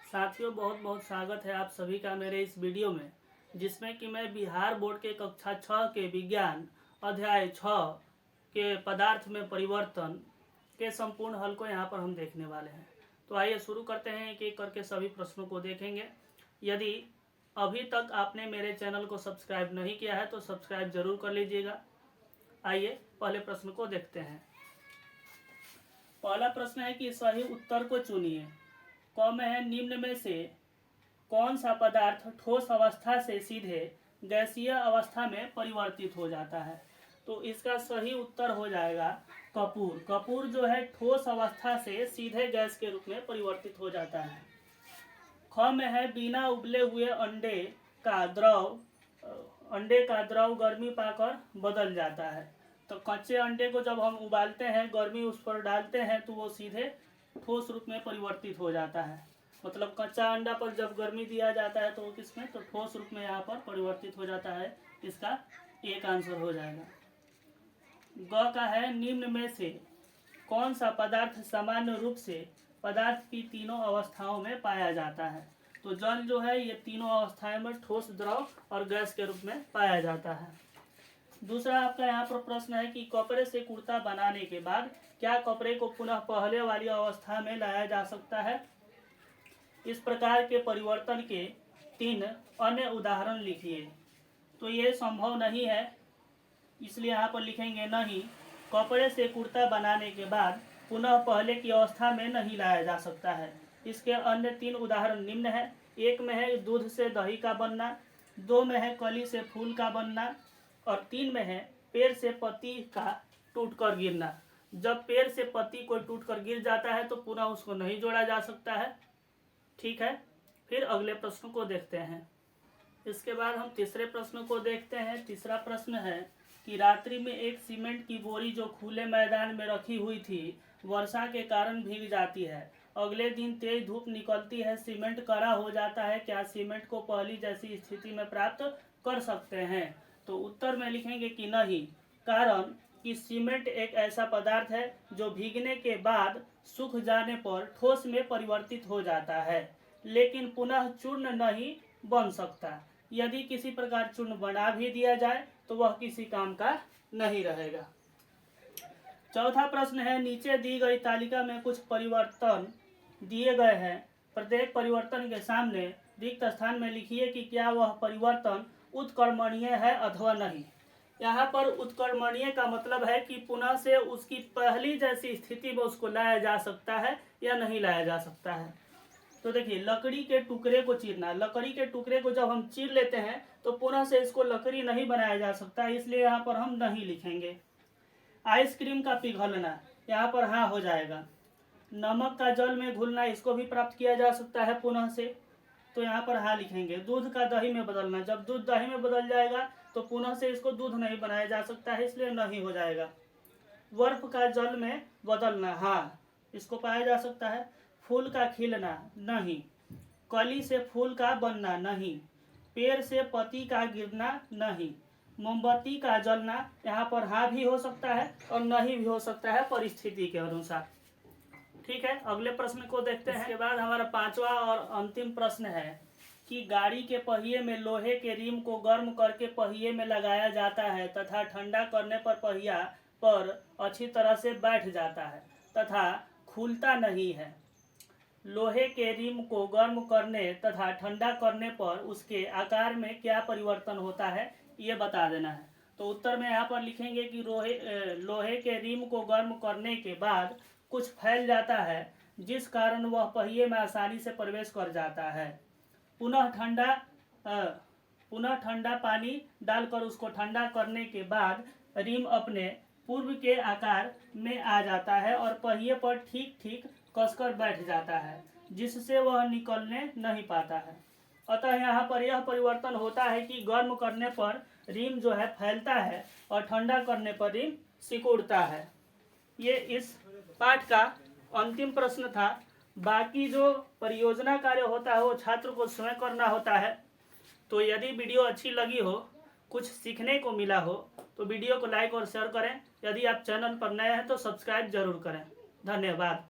साथियों, बहुत बहुत स्वागत है आप सभी का मेरे इस वीडियो में, जिसमें कि मैं बिहार बोर्ड के कक्षा 6 के विज्ञान अध्याय 6 के पदार्थ में परिवर्तन के संपूर्ण हल को यहाँ पर हम देखने वाले हैं। तो आइए शुरू करते हैं, एक एक करके सभी प्रश्नों को देखेंगे। यदि अभी तक आपने मेरे चैनल को सब्सक्राइब नहीं किया है तो सब्सक्राइब जरूर कर लीजिएगा। आइए पहले प्रश्न को देखते हैं। पहला प्रश्न है कि सही उत्तर को चुनिए। क में है, निम्न में से कौन सा पदार्थ ठोस अवस्था से सीधे गैसीय अवस्था में परिवर्तित हो जाता है। तो इसका सही उत्तर हो जाएगा कपूर। कपूर जो है ठोस अवस्था से सीधे गैस के रूप में परिवर्तित हो जाता है। ख में है, बिना उबले हुए अंडे का द्रव गर्मी पाकर बदल जाता है। तो कच्चे अंडे को जब हम उबालते हैं, गर्मी उस पर डालते हैं तो वो सीधे ठोस रूप में परिवर्तित हो जाता है। मतलब कच्चा अंडा पर जब गर्मी दिया जाता है तो वो किसमें, तो ठोस रूप में यहाँ पर परिवर्तित हो जाता है। इसका एक आंसर हो जाएगा। ग का है, निम्न में से कौन सा पदार्थ सामान्य रूप से पदार्थ की तीनों अवस्थाओं में पाया जाता है। तो जल जो है ये तीनों अवस्थाएं में ठोस, द्रव और गैस के रूप में पाया जाता है। दूसरा आपका यहाँ पर प्रश्न है कि कपड़े से कुर्ता बनाने के बाद क्या कपड़े को पुनः पहले वाली अवस्था में लाया जा सकता है। इस प्रकार के परिवर्तन के 3 अन्य उदाहरण लिखिए। तो ये संभव नहीं है, इसलिए यहाँ पर लिखेंगे नहीं। कपड़े से कुर्ता बनाने के बाद पुनः पहले की अवस्था में नहीं लाया जा सकता है। इसके अन्य 3 उदाहरण निम्न है। 1 में है दूध से दही का बनना, 2 में है कली से फूल का बनना और 3 में है पेड़ से पत्ती का टूटकर गिरना। जब पेड़ से पत्ती कोई टूटकर गिर जाता है तो पुनः उसको नहीं जोड़ा जा सकता है। ठीक है, फिर अगले प्रश्न को देखते हैं। इसके बाद हम तीसरे प्रश्न को देखते हैं। तीसरा प्रश्न है कि रात्रि में एक सीमेंट की बोरी जो खुले मैदान में रखी हुई थी वर्षा के कारण भीग जाती है। अगले दिन तेज धूप निकलती है, सीमेंट कड़ा हो जाता है। क्या सीमेंट को पहली जैसी स्थिति में प्राप्त कर सकते हैं। तो उत्तर में लिखेंगे कि नहीं, कारण कि सीमेंट एक ऐसा पदार्थ है जो भीगने के बाद सूख जाने पर ठोस में परिवर्तित हो जाता है, लेकिन पुनः चूर्ण नहीं बन सकता। यदि किसी प्रकार चूर्ण बना भी दिया जाए तो वह किसी काम का नहीं रहेगा। चौथा प्रश्न है, नीचे दी गई तालिका में कुछ परिवर्तन दिए गए हैं। प्रत्येक परिवर्तन के सामने रिक्त स्थान में लिखिए कि क्या वह परिवर्तन उत्कर्मणीय है अथवा नहीं। यहाँ पर उत्कर्मणीय का मतलब है कि पुनः से उसकी पहली जैसी स्थिति में उसको लाया जा सकता है या नहीं लाया जा सकता है। तो देखिए, लकड़ी के टुकड़े को चीरना, लकड़ी के टुकड़े को जब हम चीर लेते हैं तो पुनः से इसको लकड़ी नहीं बनाया जा सकता, इसलिए यहाँ पर हम नहीं लिखेंगे। आइसक्रीम का पिघलना, यहाँ पर हाँ हो जाएगा। नमक का जल में घुलना, इसको भी प्राप्त किया जा सकता है पुनः से, तो यहाँ पर हाँ लिखेंगे। दूध का दही में बदलना, जब दूध दही में बदल जाएगा तो पुनः से इसको दूध नहीं बनाया जा सकता है, इसलिए नहीं हो जाएगा। बर्फ का जल में बदलना, हाँ इसको पाया जा सकता है। फूल का खिलना, नहीं। कली से फूल का बनना, नहीं। पेड़ से पत्ती का गिरना, नहीं। मोमबत्ती का जलना, यहाँ पर हाँ भी हो सकता है और नहीं भी हो सकता है परिस्थिति के अनुसार। ठीक है, अगले प्रश्न को देखते हैं। इसके बाद हमारा पांचवा और अंतिम प्रश्न है कि गाड़ी के पहिए में लोहे के रिम को गर्म करके पहिए में लगाया जाता है तथा ठंडा करने पर पहिया पर अच्छी तरह से बैठ जाता है तथा खुलता नहीं है। लोहे के रिम को गर्म करने तथा ठंडा करने पर उसके आकार में क्या परिवर्तन होता है, ये बता देना है। तो उत्तर में यहाँ पर लिखेंगे कि लोहे के रिम को गर्म करने के बाद कुछ फैल जाता है, जिस कारण वह पहिए में आसानी से प्रवेश कर जाता है। पुनः ठंडा पानी डालकर उसको ठंडा करने के बाद रिम अपने पूर्व के आकार में आ जाता है और पहिए पर ठीक ठीक कसकर बैठ जाता है, जिससे वह निकलने नहीं पाता है। अतः यहाँ पर यह परिवर्तन होता है कि गर्म करने पर रिम जो है फैलता है और ठंडा करने पर रिम सिकुड़ता है। ये इस पाठ का अंतिम प्रश्न था। बाकी जो परियोजना कार्य होता है वो छात्र को स्वयं करना होता है। तो यदि वीडियो अच्छी लगी हो, कुछ सीखने को मिला हो तो वीडियो को लाइक और शेयर करें। यदि आप चैनल पर नए हैं तो सब्सक्राइब जरूर करें। धन्यवाद।